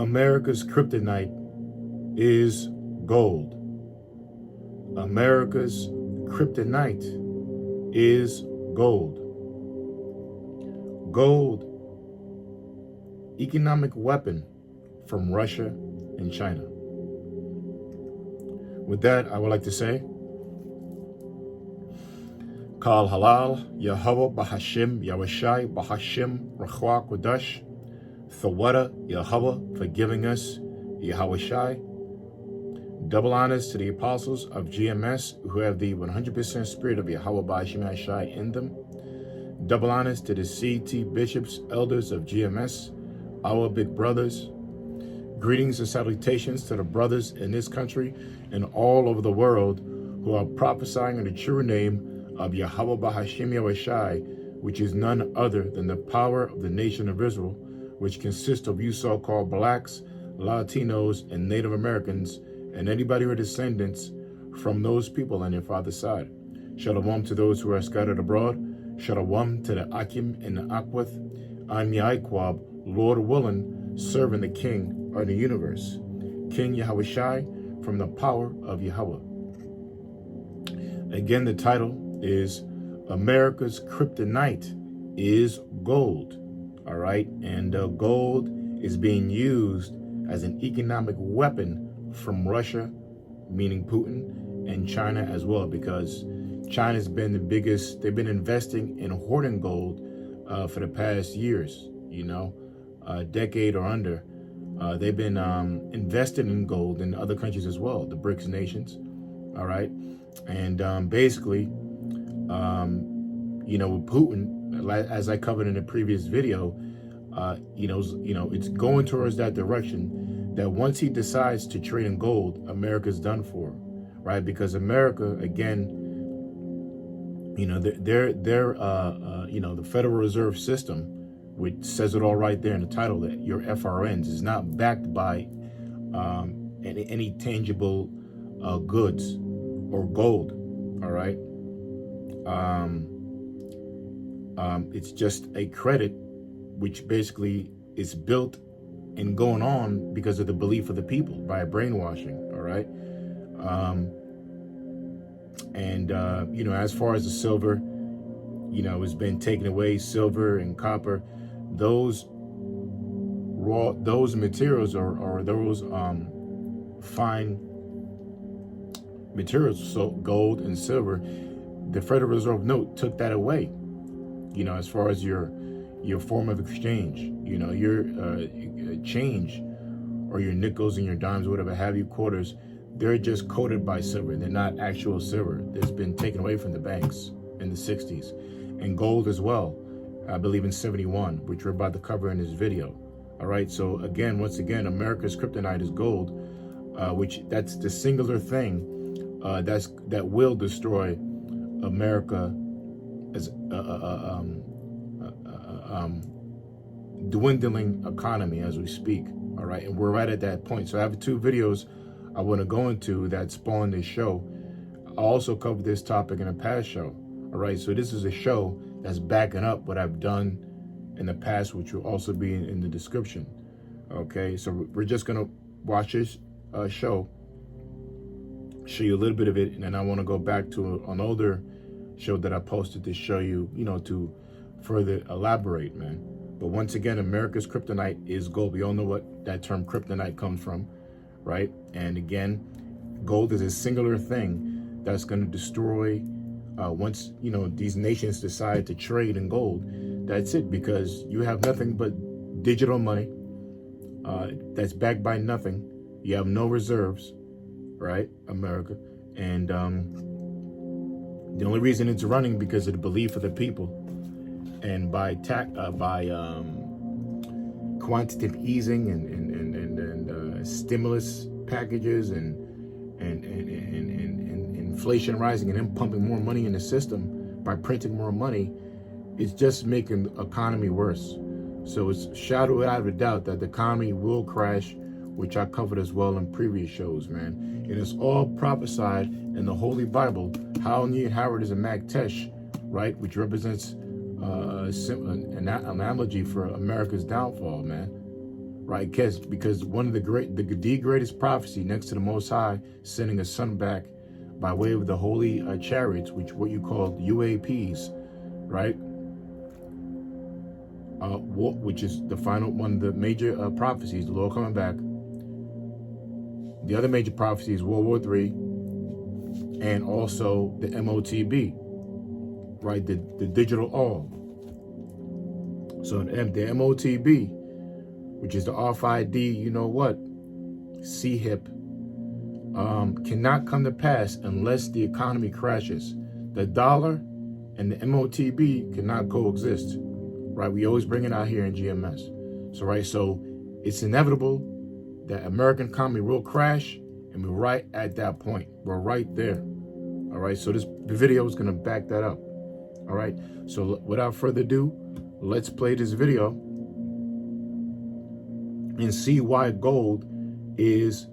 America's kryptonite is gold. America's kryptonite is gold. Gold, economic weapon from Russia and China. With that, I would like to say, Kal Halal, Yahweh Bahashim, Yahushai Bahashim, Rachwa Kodash, Thawada, Yahweh for giving us Yahushai. Double honors to the apostles of GMS who have the 100% spirit of Yahweh Bahashim Yahshai in them. Double honors to the CT bishops, elders of GMS, our big brothers. Greetings and salutations to the brothers in this country and all over the world who are prophesying in the true name of Yahweh Bahashim Yahushai, which is none other than the power of the nation of Israel, which consists of you so-called blacks, Latinos, and Native Americans, and anybody who are descendants from those people on your father's side. Shalom to those who are scattered abroad. Shalom to the Akim and the Akwith. I'm Yahikwab, Lord willing, serving the King of the universe. King Yahushai from the power of Yahweh. Again, the title is America's Kryptonite is Gold. All right, and gold is being used as an economic weapon from Russia, meaning Putin, and China as well, because China's been the biggest. They've been investing in hoarding gold for the past years, a decade or under. They've been investing in gold in other countries as well, the BRICS nations. All right, and basically, with Putin, as I covered in a previous video, it's going towards that direction. That once he decides to trade in gold, America's done for, right? Because America, again, the Federal Reserve System, which says it all right there in the title, that your FRNs is not backed by any tangible goods or gold. All right. It's just a credit, which basically is built and going on because of the belief of the people by brainwashing. All right. As far as the silver, it's been taken away. Silver and copper, those materials are those fine materials. So gold and silver, the Federal Reserve note took that away. As far as your form of exchange, your change or your nickels and your dimes, whatever have you, quarters, they're just coated by silver. They're not actual silver. That's been taken away from the banks in the 60s. And gold as well, I believe in 71, which we're about to cover in this video. All right, so again, once again, America's kryptonite is gold, which that's the singular thing that will destroy America as dwindling economy as we speak. All right, and we're right at that point. So I have 2 videos I want to go into that spawned this show. I also covered this topic in a past show. All right, so this is a show that's backing up what I've done in the past, which will also be in the description. Okay, so we're just gonna watch this show, show you a little bit of it, and then I want to go back to an older show that I posted to show you, to further elaborate, man. But once again, America's kryptonite is gold. We all know what that term kryptonite comes from, right? And again, gold is a singular thing that's going to destroy once, these nations decide to trade in gold. That's it, because you have nothing but digital money that's backed by nothing. You have no reserves, right, America? And the only reason it's running because of the belief of the people, and by quantitative easing and stimulus packages and inflation rising and them pumping more money in the system by printing more money, it's just making the economy worse. So it's shadowed out of a doubt that the economy will crash, which I covered as well in previous shows, man. And it's all prophesied in the Holy Bible. Howl and Howard is a Magtesh, right, which represents an analogy for America's downfall, man. right? Because one of the greatest prophecy next to the Most High sending his son back by way of the holy chariots, what you call UAPs, right? Which is the final one of the major prophecies, the Lord coming back. The other major prophecy is World War III, and also the MOTB, right? The digital all. So the MOTB, which is the RFID, you know what, CHIP, cannot come to pass unless the economy crashes. The dollar and the MOTB cannot coexist, right? We always bring it out here in GMS. So, right, so it's inevitable that American economy will crash, and we're right at that point. We're right there. All right, so the video is gonna back that up. All right, so without further ado, let's play this video and see why gold is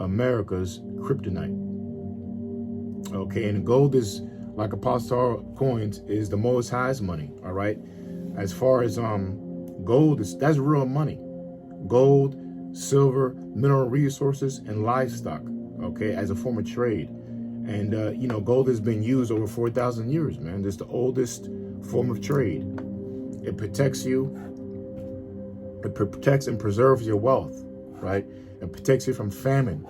America's kryptonite. Okay, and gold is, like Apostle coins, is the Most High's money. All right, as far as gold that's real money. Gold, silver, mineral resources, and livestock. Okay, as a form of trade. And you know, gold has been used over 4,000 years, man. It's the oldest form of trade. It protects you. It protects and preserves your wealth, right? It protects you from famine.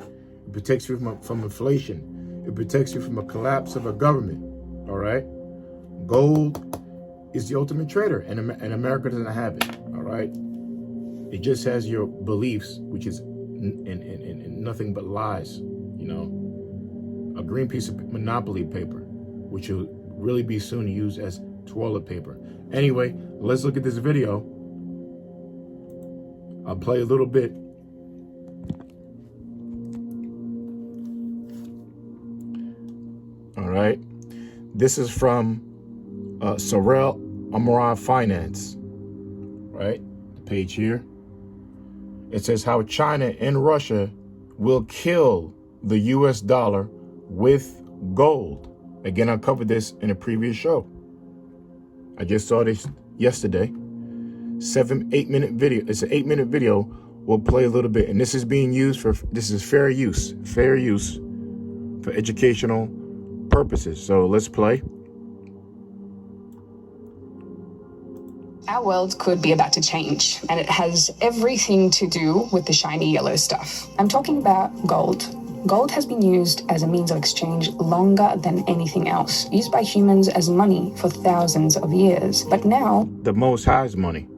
It protects you from inflation. It protects you from a collapse of a government, all right? Gold is the ultimate trader, and America doesn't have it, all right? It just has your beliefs, which is in nothing but lies, you know? A green piece of monopoly paper, which will really be soon used as toilet paper. Anyway, let's look at this video. I'll play a little bit. All right. This is from Sorrel Amaran Finance, right? The page here. It says how China and Russia will kill the US dollar with gold. Again, I covered this in a previous show. I just saw this yesterday. 8-minute video. It's an 8-minute video. We'll play a little bit. And this is being used for, this is fair use for educational purposes. So let's play. Our world could be about to change, and it has everything to do with the shiny yellow stuff. I'm talking about gold. Gold has been used as a means of exchange longer than anything else, used by humans as money for thousands of years. But now, the Most High's money.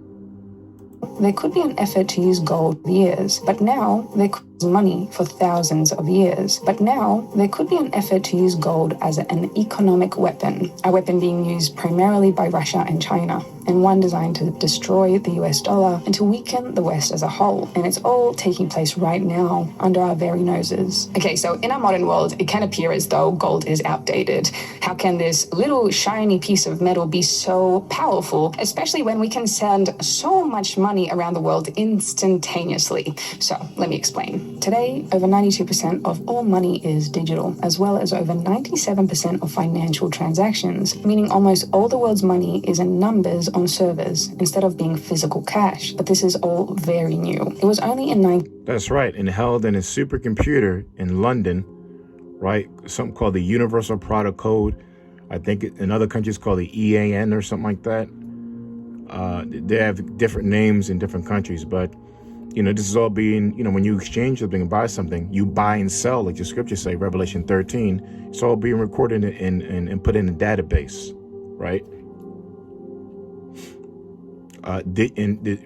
There could be an effort to use gold for years, but now there could be money for thousands of years. But now there could be an effort to use gold as an economic weapon, a weapon being used primarily by Russia and China, and one designed to destroy the US dollar and to weaken the West as a whole. And it's all taking place right now under our very noses. Okay, so in our modern world, it can appear as though gold is outdated. How can this little shiny piece of metal be so powerful, especially when we can send so much money around the world instantaneously? So let me explain. Today, over 92% of all money is digital, as well as over 97% of financial transactions, meaning almost all the world's money is in numbers on servers instead of being physical cash. But this is all very new. It was only in That's right, and held in a supercomputer in London, right? Something called the Universal Product Code. I think in other countries called the EAN or something like that. They have different names in different countries, but you know, this is all being, you know, when you exchange something and buy something, you buy and sell, like the scriptures say, Revelation 13. It's all being recorded and put in a database, right?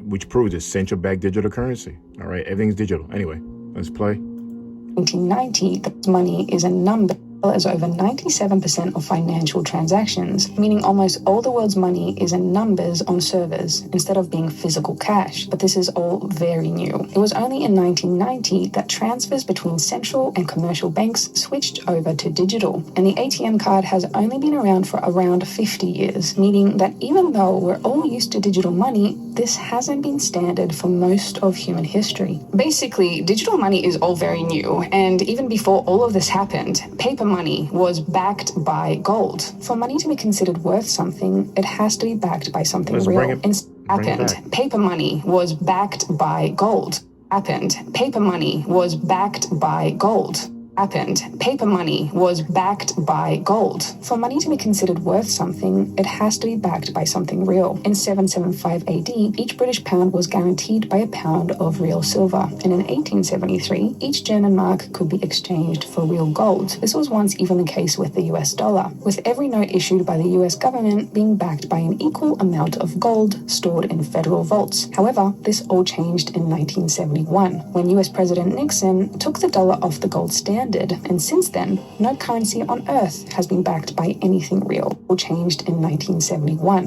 Which proves it's central bank digital currency. All right, everything's digital. Anyway, let's play. 1990, that money is a number. As over 97% of financial transactions, meaning almost all the world's money is in numbers on servers instead of being physical cash. But this is all very new. It was only in 1990 that transfers between central and commercial banks switched over to digital. And the ATM card has only been around for around 50 years, meaning that even though we're all used to digital money, this hasn't been standard for most of human history. Basically, digital money is all very new. And even before all of this happened, paper money was backed by gold. For money to be considered worth something, it has to be backed by something real. Paper money was backed by gold. happened. Paper money was backed by gold. Happened. Paper money was backed by gold. For money to be considered worth something, it has to be backed by something real. In 775 AD, each British pound was guaranteed by a pound of real silver. And in 1873, each German mark could be exchanged for real gold. This was once even the case with the US dollar, with every note issued by the US government being backed by an equal amount of gold stored in federal vaults. However, this all changed in 1971, when US President Nixon took the dollar off the gold standard. And since then, no currency on earth has been backed by anything real. All changed in 1971.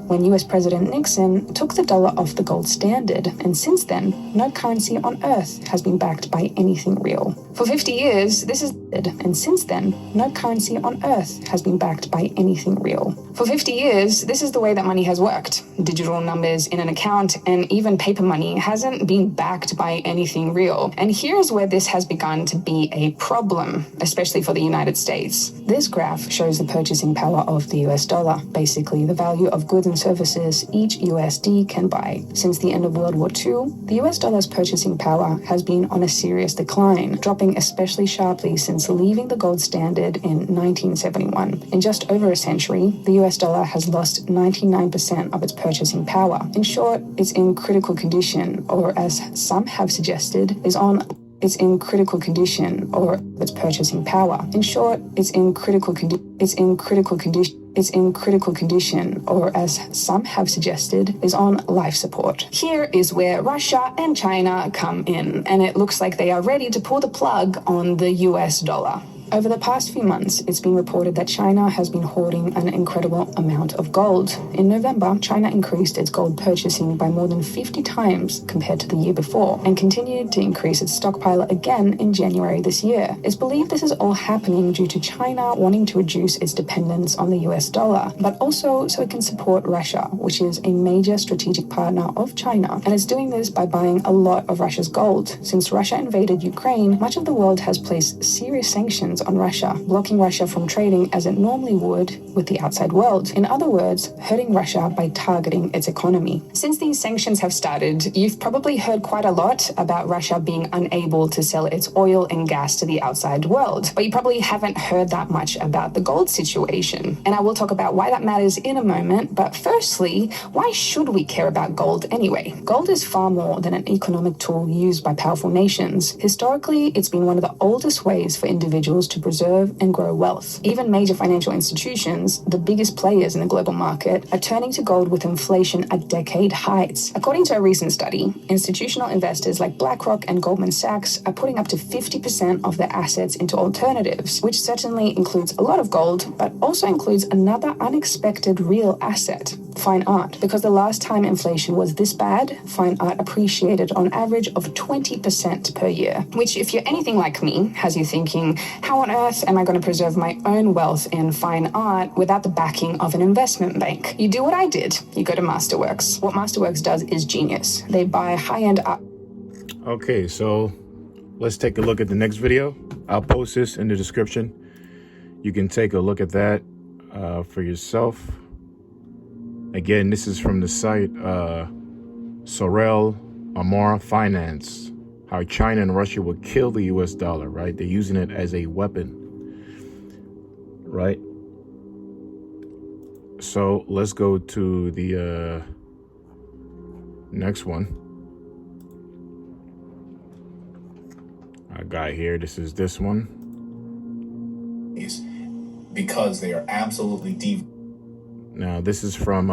When US President Nixon took the dollar off the gold standard. And since then, no currency on earth has been backed by anything real. For 50 years, this is and since then, no currency on earth has been backed by anything real. For 50 years, this is the way that money has worked. Digital numbers in an account and even paper money hasn't been backed by anything real. And here's where this has begun to be a problem, especially for the United States. This graph shows the purchasing power of the US dollar, basically the value of goods and services each USD can buy. Since the end of World War II, the US dollar's purchasing power has been on a serious decline, dropping especially sharply since leaving the gold standard in 1971. In just over a century, the US dollar has lost 99% of its purchasing power. In short, it's in critical condition, or as some have suggested, it's in critical condition, or its purchasing power. In short, it's in critical condition, or as some have suggested, is on life support. Here is where Russia and China come in, and it looks like they are ready to pull the plug on the US dollar. Over the past few months, it's been reported that China has been hoarding an incredible amount of gold. In November, China increased its gold purchasing by more than 50 times compared to the year before, and continued to increase its stockpile again in January this year. It's believed this is all happening due to China wanting to reduce its dependence on the US dollar, but also so it can support Russia, which is a major strategic partner of China. And it's doing this by buying a lot of Russia's gold. Since Russia invaded Ukraine, much of the world has placed serious sanctions on Russia, blocking Russia from trading as it normally would with the outside world. In other words, hurting Russia by targeting its economy. Since these sanctions have started, you've probably heard quite a lot about Russia being unable to sell its oil and gas to the outside world, but you probably haven't heard that much about the gold situation. And I will talk about why that matters in a moment, but firstly, why should we care about gold anyway? Gold is far more than an economic tool used by powerful nations. Historically, it's been one of the oldest ways for individuals to preserve and grow wealth. Even major financial institutions, the biggest players in the global market, are turning to gold with inflation at decade heights. According to a recent study, institutional investors like BlackRock and Goldman Sachs are putting up to 50% of their assets into alternatives, which certainly includes a lot of gold, but also includes another unexpected real asset: fine art. Because the last time inflation was this bad, fine art appreciated on average of 20% per year, which, if you're anything like me, has you thinking, how on earth am I going to preserve my own wealth in fine art without the backing of an investment bank? You do what I did. You go to Masterworks. What Masterworks does is genius. They buy high-end art. Okay, so let's take a look at the next video. I'll post this in the description. You can take a look at that for yourself. Again, this is from the site Sorel Amara Finance. How China and Russia would kill the US dollar, right? They're using it as a weapon, right? So let's go to the next one. I got here, this one. Because they are absolutely deep. Now, this is from,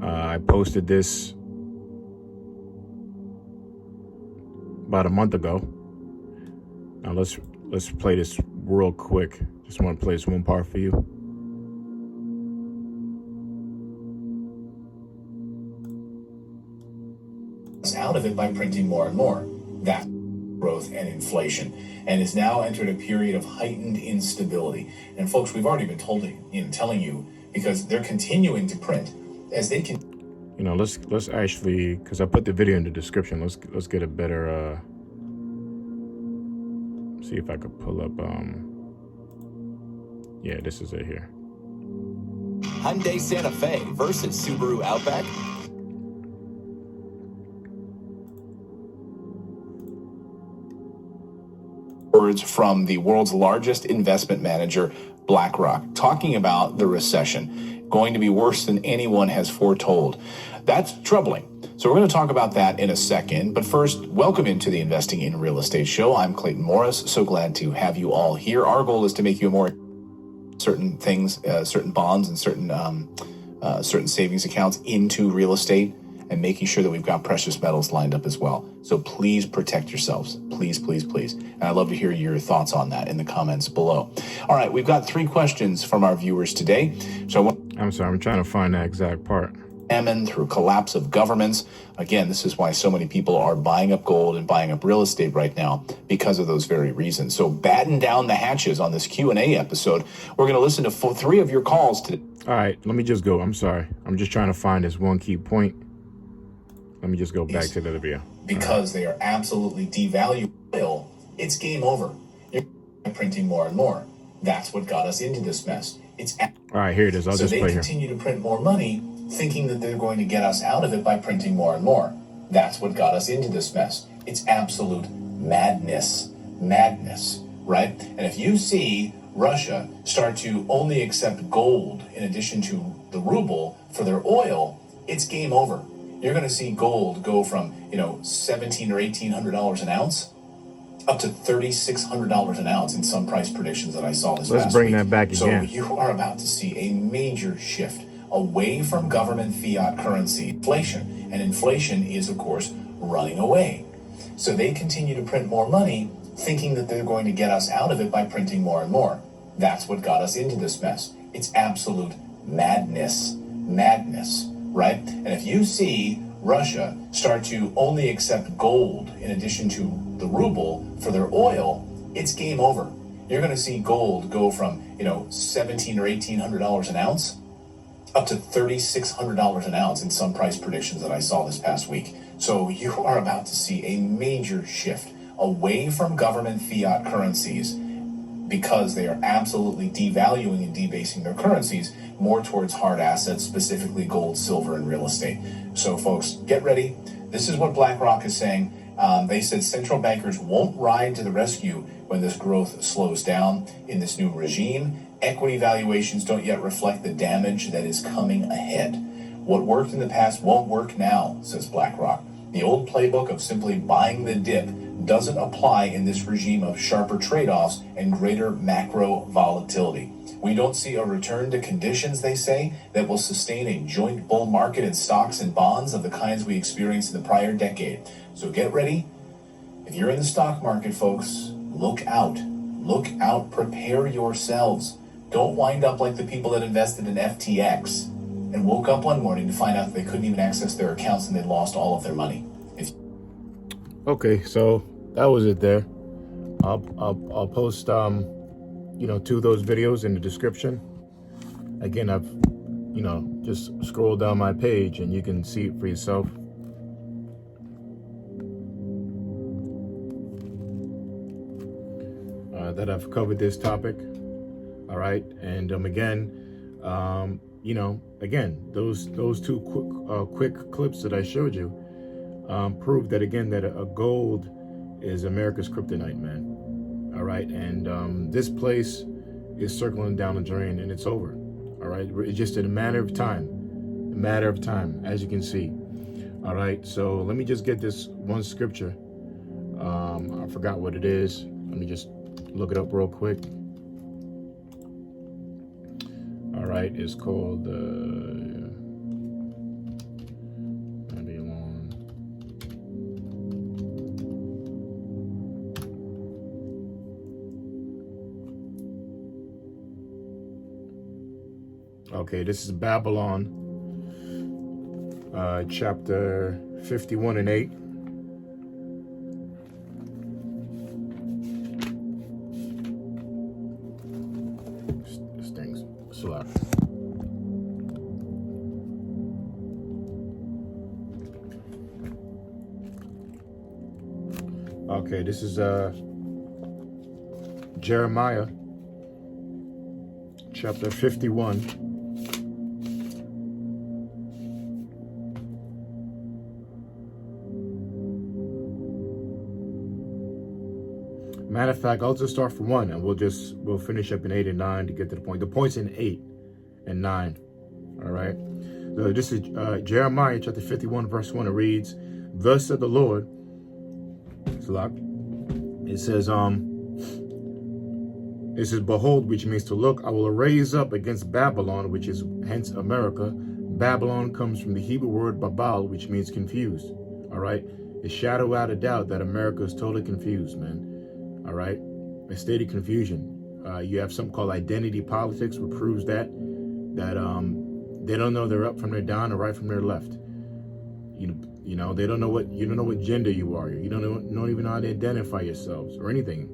I posted this about a month ago. Now let's play this real quick. Just want to play this one part for you. Out of it by printing more and more. That growth and inflation, and has now entered a period of heightened instability. And folks, we've already been telling you, because they're continuing to print as they can. You know, let's actually, because I put the video in the description. Let's get a better. See if I could pull up. Yeah, this is it here. Hyundai Santa Fe versus Subaru Outback? Words from the world's largest investment manager, BlackRock, talking about the recession going to be worse than anyone has foretold. That's troubling. So we're going to talk about that in a second. But first, welcome into the Investing in Real Estate show. I'm Clayton Morris. So glad to have you all here. Our goal is to make you more certain things, certain bonds and certain savings accounts into real estate, and making sure that we've got precious metals lined up as well. So please protect yourselves. Please, please, please. And I'd love to hear your thoughts on that in the comments below. All right, we've got 3 questions from our viewers today. So I'm sorry, I'm trying to find that exact part. Famine through collapse of governments. Again, this is why so many people are buying up gold and buying up real estate right now, because of those very reasons. So batten down the hatches on this Q&A episode. We're going to listen to 3 of your calls today. All right, let me just go. I'm sorry. I'm just trying to find this one key point. Let me just go back to the video. Because they are absolutely devaluing oil, it's game over. You're printing more and more. That's what got us into this mess. All right, here it is. I'll just play here. So they continue to print more money, thinking that they're going to get us out of it by printing more and more. That's what got us into this mess. It's absolute madness. Madness, right? And if you see Russia start to only accept gold in addition to the ruble for their oil, it's game over. You're going to see gold go from, $1,700 or $1,800 an ounce up to $3,600 an ounce in some price predictions that I saw this past week. Let's bring that back again. So you are about to see a major shift away from government fiat currency, inflation. And inflation is, of course, running away. So they continue to print more money, thinking that they're going to get us out of it by printing more and more. That's what got us into this mess. It's absolute madness. Madness, right? And if you see Russia start to only accept gold in addition to the ruble for their oil, it's game over. You're going to see gold go from, $1,700 or $1,800 an ounce up to $3,600 an ounce in some price predictions that I saw this past week. So you are about to see a major shift away from government fiat currencies, because they are absolutely devaluing and debasing their currencies, more towards hard assets, specifically gold, silver, and real estate. So folks, get ready. This is what BlackRock is saying. They said central bankers won't ride to the rescue when this growth slows down in this new regime. Equity valuations don't yet reflect the damage that is coming ahead. What worked in the past won't work now, says BlackRock. The old playbook of simply buying the dip doesn't apply in this regime of sharper trade-offs and greater macro volatility. We don't see a return to conditions, they say, that will sustain a joint bull market in stocks and bonds of the kinds we experienced in the prior decade. So get ready. If you're in the stock market, folks, look out. Look out. Prepare yourselves. Don't wind up like the people that invested in FTX and woke up one morning to find out that they couldn't even access their accounts and they lost all of their money. Okay, so that was it there. I'll post 2 of those videos in the description. Again, I've just scroll down my page and you can see it for yourself. That I've covered this topic. All right, and again, those 2 quick clips that I showed you prove that again that a gold is America's kryptonite, man. All right, and this place is circling down the drain, and it's over. All right, it's just in a matter of time, as you can see. All right, so let me just get this one scripture. I forgot what it is. Let me just look it up real quick. All right, it's called okay, this is Babylon, chapter 51 and 8. This thing's slow. Okay, this is Jeremiah chapter 51 Matter of fact, I'll just start from 1 and we'll finish up in 8 and 9 to get to the point. The point's in 8 and 9. All right. So this is Jeremiah chapter 51, verse 1. It reads, "Thus said the Lord," it says, "Behold," which means to look, "I will raise up against Babylon," which is hence America. Babylon comes from the Hebrew word babal, which means confused. All right. It's shadow out of doubt that America is totally confused, man. All right. A state of confusion. You have something called identity politics, which proves that they don't know they're up from their down or right from their left. You know, they don't know what, you don't know what gender you are. You don't even know how to identify yourselves or anything.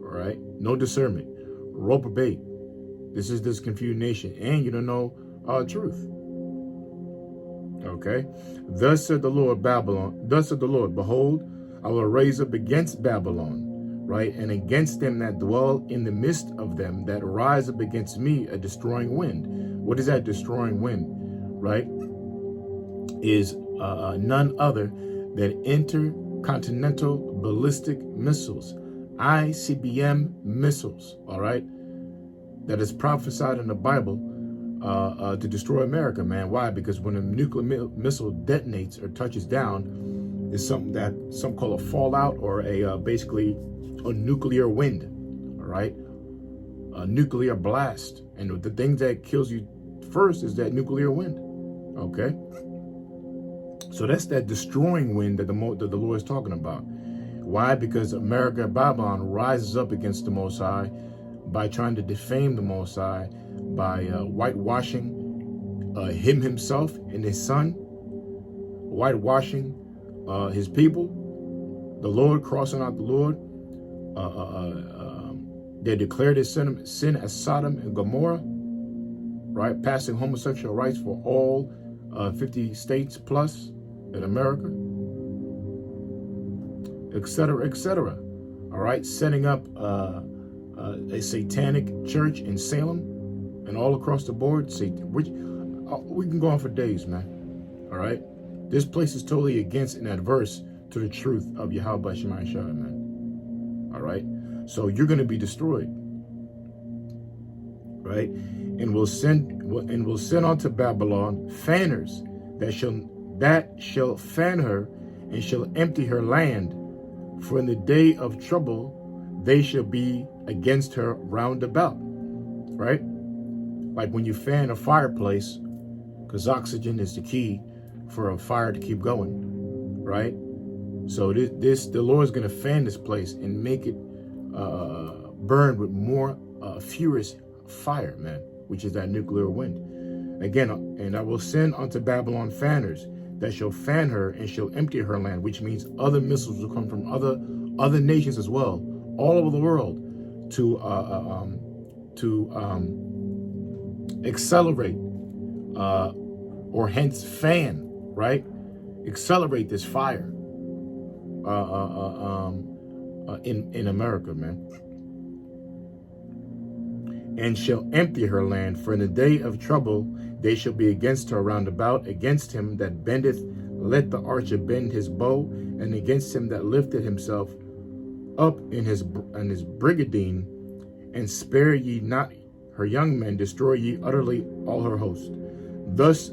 All right. No discernment. Rope or bait. This is this confused nation. And you don't know truth. Okay. "Thus said the Lord, Babylon, thus said the Lord, behold, I will raise up against Babylon," right? "And against them that dwell in the midst of them that rise up against me a destroying wind." What is that destroying wind, right? Is none other than intercontinental ballistic missiles, ICBM missiles, all right? That is prophesied in the Bible to destroy America, man. Why? Because when a nuclear missile detonates or touches down, it's some call a fallout or basically a nuclear wind, all right? A nuclear blast. And the thing that kills you first is that nuclear wind, okay? So that's that destroying wind that the Lord is talking about. Why? Because America, Babylon, rises up against the Most High by trying to defame the Most High, by whitewashing him himself and his son, whitewashing his people, the Lord, crossing out the Lord. They declared his sin as Sodom and Gomorrah, right? Passing homosexual rights for all 50 states plus in America, etc., etc. All right, setting up a satanic church in Salem and all across the board. We can go on for days, man. All right, this place is totally against and adverse to the truth of Yahweh Shemai Shai, man. All right, so you're going to be destroyed, right? And we'll send unto Babylon fanners that shall fan her and shall empty her land. For in the day of trouble they shall be against her round about, right? Like when you fan a fireplace, because oxygen is the key for a fire to keep going, right? So the Lord's going to fan this place and make it burn with more furious fire, man, which is that nuclear wind. Again, "And I will send unto Babylon fanners that shall fan her and shall empty her land," which means other missiles will come from other nations as well, all over the world, to accelerate or hence fan, right? Accelerate this fire in America, man. "And shall empty her land, for in the day of trouble they shall be against her round about, against him that bendeth, let the archer bend his bow, and against him that lifted himself up in his brigadine, and spare ye not her young men, destroy ye utterly all her host. Thus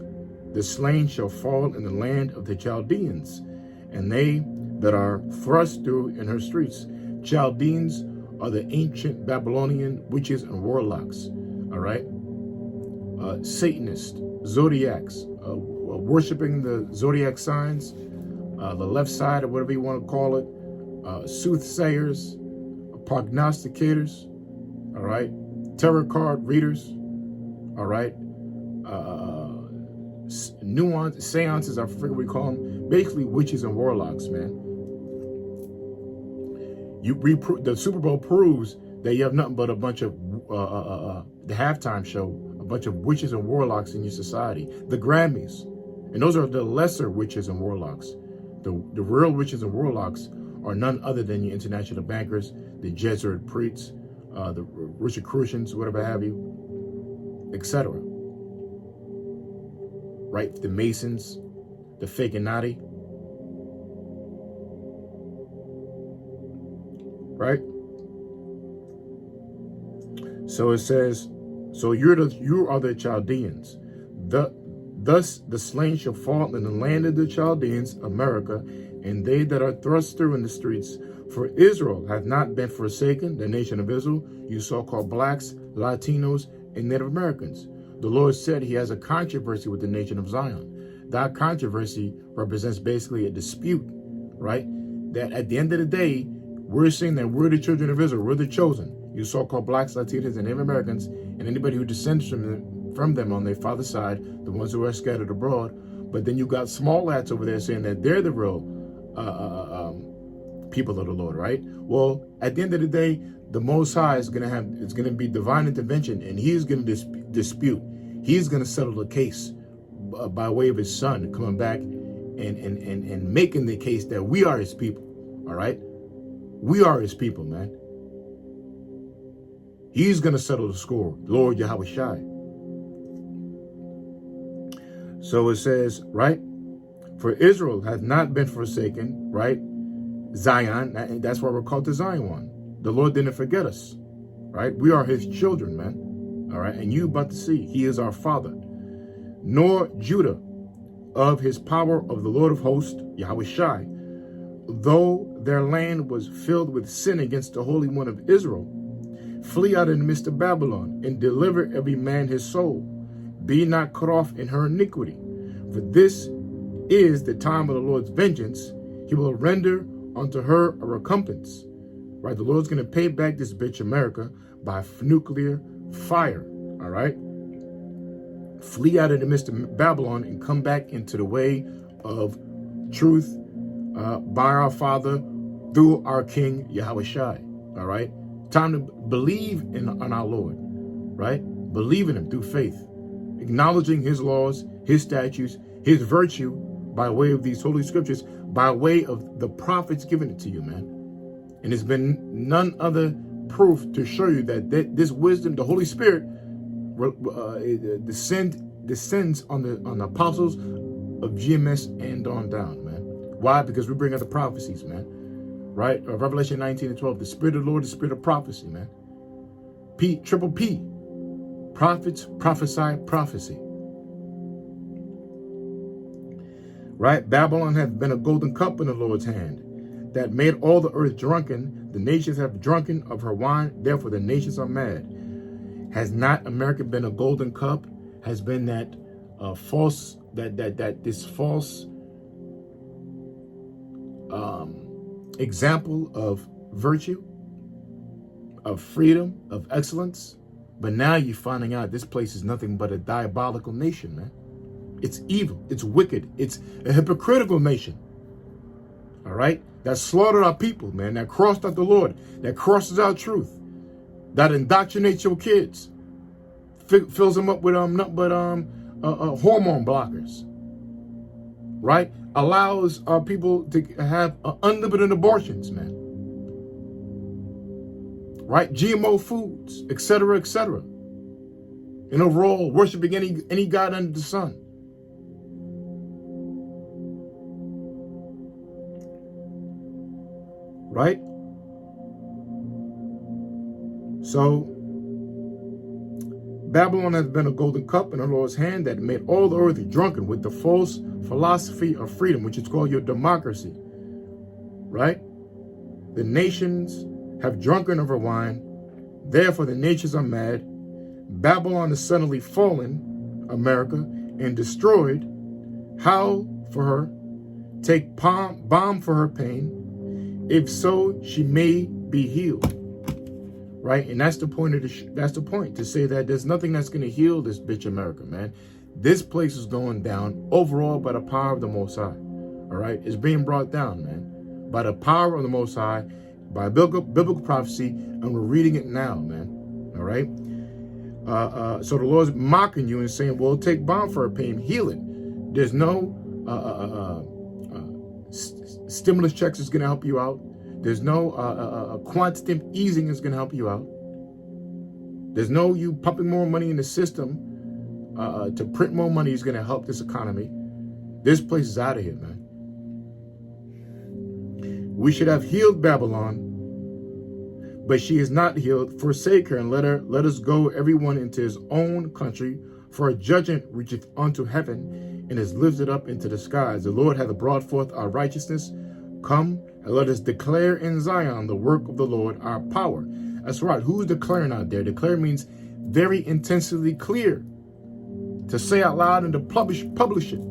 the slain shall fall in the land of the Chaldeans, and they that are thrust through in her streets." Chaldeans are the ancient Babylonian witches and warlocks, all right? Satanists, zodiacs, worshiping the zodiac signs, the left side or whatever you want to call it, soothsayers, prognosticators, all right? Tarot card readers, all right? Seances, I forget what we call them. Basically, witches and warlocks, man. The Super Bowl proves that you have nothing but a bunch of the halftime show, a bunch of witches and warlocks in your society. The Grammys, and those are the lesser witches and warlocks. The real witches and warlocks are none other than your international bankers, the Jesuit priests, the Rosicrucians, whatever have you, etc. Right? The Masons, the Fakinati. Right? So it says, so you are the Chaldeans. Thus the slain shall fall in the land of the Chaldeans, America, and they that are thrust through in the streets. For Israel hath not been forsaken, the nation of Israel, you so-called blacks, Latinos, and Native Americans. The Lord said he has a controversy with the nation of Zion. That controversy represents basically a dispute, right? That at the end of the day, we're saying that we're the children of Israel, we're the chosen. You so-called blacks, Latinos, and Native Americans, and anybody who descends from them on their father's side, the ones who are scattered abroad. But then you got small lads over there saying that they're the real people of the Lord, right? Well, at the end of the day, the Most High is going to be divine intervention, and he's going to dispute. He's going to settle the case by way of his son coming back and making the case that we are his people, all right? We are his people, man. He's going to settle the score, Lord Yahweh Shai. So it says, right? For Israel hath not been forsaken, right? Zion, that's why we're called the Zion one. The Lord didn't forget us, right? We are his children, man. All right, and you about to see, he is our father. Nor Judah of his power of the Lord of hosts, Yahweh Shai, though their land was filled with sin against the Holy One of Israel, flee out in the midst of Babylon, and deliver every man his soul. Be not cut off in her iniquity. For this is the time of the Lord's vengeance. He will render unto her a recompense. Right? The Lord's going to pay back this bitch America by nuclear fire. All right? Flee out of the midst of Babylon and come back into the way of truth by our Father through our King Yahweh Shai. All right? Time to believe on our Lord. Right? Believe in him through faith. Acknowledging his laws, his statutes, his virtue by way of these holy scriptures, by way of the prophets giving it to you, man. And it's been none other proof to show you that this wisdom, the Holy Spirit, descends on the apostles of GMS and on down, man. Why? Because we bring out the prophecies, man. Right? Revelation 19:12, the Spirit of the Lord, the Spirit of prophecy, man. Triple P. Prophets prophesy prophecy. Right? Babylon hath been a golden cup in the Lord's hand, that made all the earth drunken. The nations have drunken of her wine, therefore the nations are mad. Has not America been a golden cup? Has been that false example of virtue, of freedom, of excellence? But now you're finding out this place is nothing but a diabolical nation, man. It's evil. It's wicked. It's a hypocritical nation. All right? That slaughtered our people, man. That crossed out the Lord. That crosses out truth. That indoctrinates your kids. Fills them up with hormone blockers. Right? Allows our people to have unlimited abortions, man. Right? GMO foods, etc., etc. And overall, worshiping any god under the sun. Right? So, Babylon has been a golden cup in the Lord's hand that made all the earth drunken with the false philosophy of freedom, which is called your democracy. Right? The nations have drunken of her wine, therefore the nations are mad. Babylon is suddenly fallen, America, and destroyed. Howl for her, take balm for her pain. If so, she may be healed. Right? And that's the point that's the point, to say that there's nothing that's going to heal this bitch America, man. This place is going down overall by the power of the Most High. All right? It's being brought down, man, by the power of the Most High, by biblical prophecy, and we're reading it now, man. All right? So the Lord's mocking you and saying, well, take balm for her pain, heal it. There's no stimulus checks is going to help you out. There's no quantitative easing is going to help you out. There's no you pumping more money in the system to print more money is going to help this economy. This place is out of here, man. We should have healed Babylon but she is not healed. Forsake her and let us go everyone into his own country, for a judgment reacheth unto heaven and is lifted up into the skies. The Lord hath brought forth our righteousness. Come and let us declare in Zion the work of the Lord, our power. That's right. Who's declaring out there? Declare means very intensely clear, to say out loud and to publish it.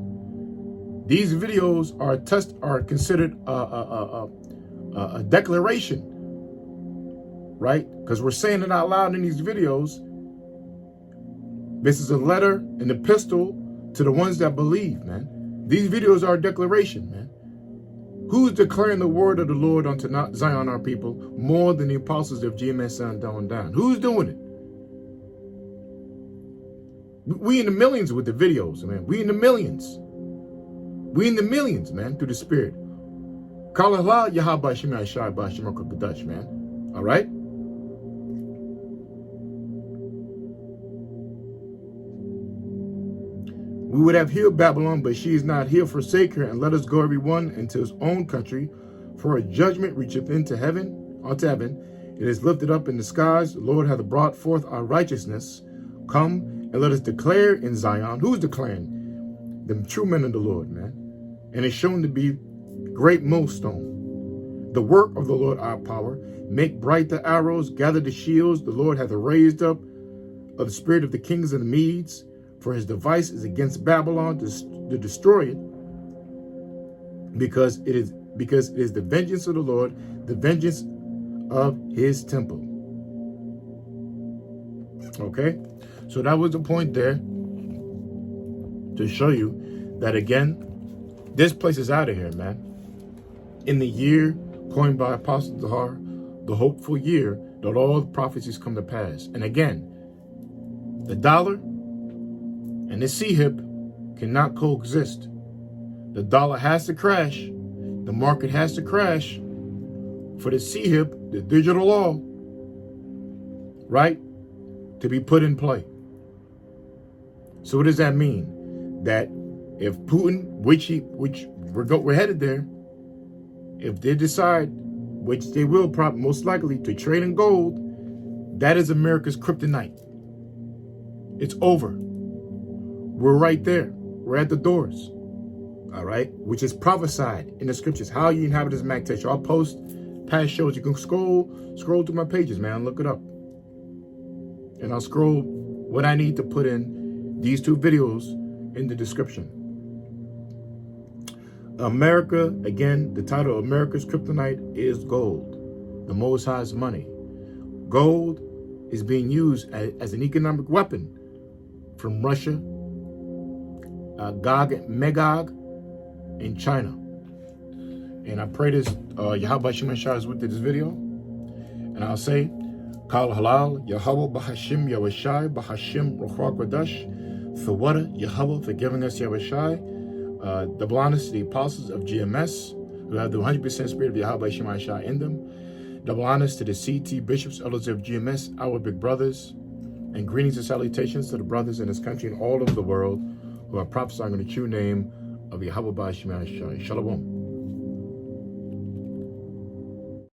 These videos are considered a declaration, right? Because we're saying it out loud in these videos. This is a letter, an epistle to the ones that believe, man. These videos are a declaration, man. Who's declaring the word of the Lord unto Zion, our people, more than the apostles of GMS down? Who's doing it? We in the millions with the videos, man. We in the millions. We in the millions, man, through the Spirit. Man. All right? We would have healed Babylon, but she is not healed. Forsake her, and let us go every one into his own country, for a judgment reacheth unto heaven. It is lifted up in the skies. The Lord hath brought forth our righteousness. Come and let us declare in Zion. Who's declaring? The true men of the Lord, man. And it's shown to be great millstone. The work of the Lord our power. Make bright the arrows, gather the shields. The Lord hath raised up of the spirit of the kings and the Medes. For his device is against Babylon to destroy it, because it is the vengeance of the Lord, the vengeance of his temple. Okay, so that was the point there, to show you that again, this place is out of here, man. In the year coined by Apostle Dahar, the hopeful year that all the prophecies come to pass. And again, the dollar and the C-hip cannot coexist. The dollar has to crash. The market has to crash for the C-hip, the digital law, right, to be put in play. So what does that mean? That if Putin, which we're headed there, if they decide, which they will probably most likely, to trade in gold, that is America's kryptonite. It's over. We're right there. We're at the doors. All right? Which is prophesied in the scriptures. How you inhabit this Mac text. I'll post past shows. You can scroll through my pages, man. Look it up. And I'll scroll what I need to put in these two videos in the description. America, again, the title of America's Kryptonite is gold. The Most High's money. Gold is being used as an economic weapon from Russia, Gog and Magog, in China. And I pray this Yahweh Shema Shah is with this video. And I'll say, Kal Halal, Yahweh Bahashim Yahweh Bahashim Ruchwa Kodash, Thawada Yahweh for giving us Yahweh. Double honors to the apostles of GMS who have the 100% spirit of Yahweh Shema Shah in them. Double honors to the CT bishops, elders of GMS, our big brothers. And greetings and salutations to the brothers in this country and all over the world who are prophesying in the true name of Yahweh Shema Shah. Shalom.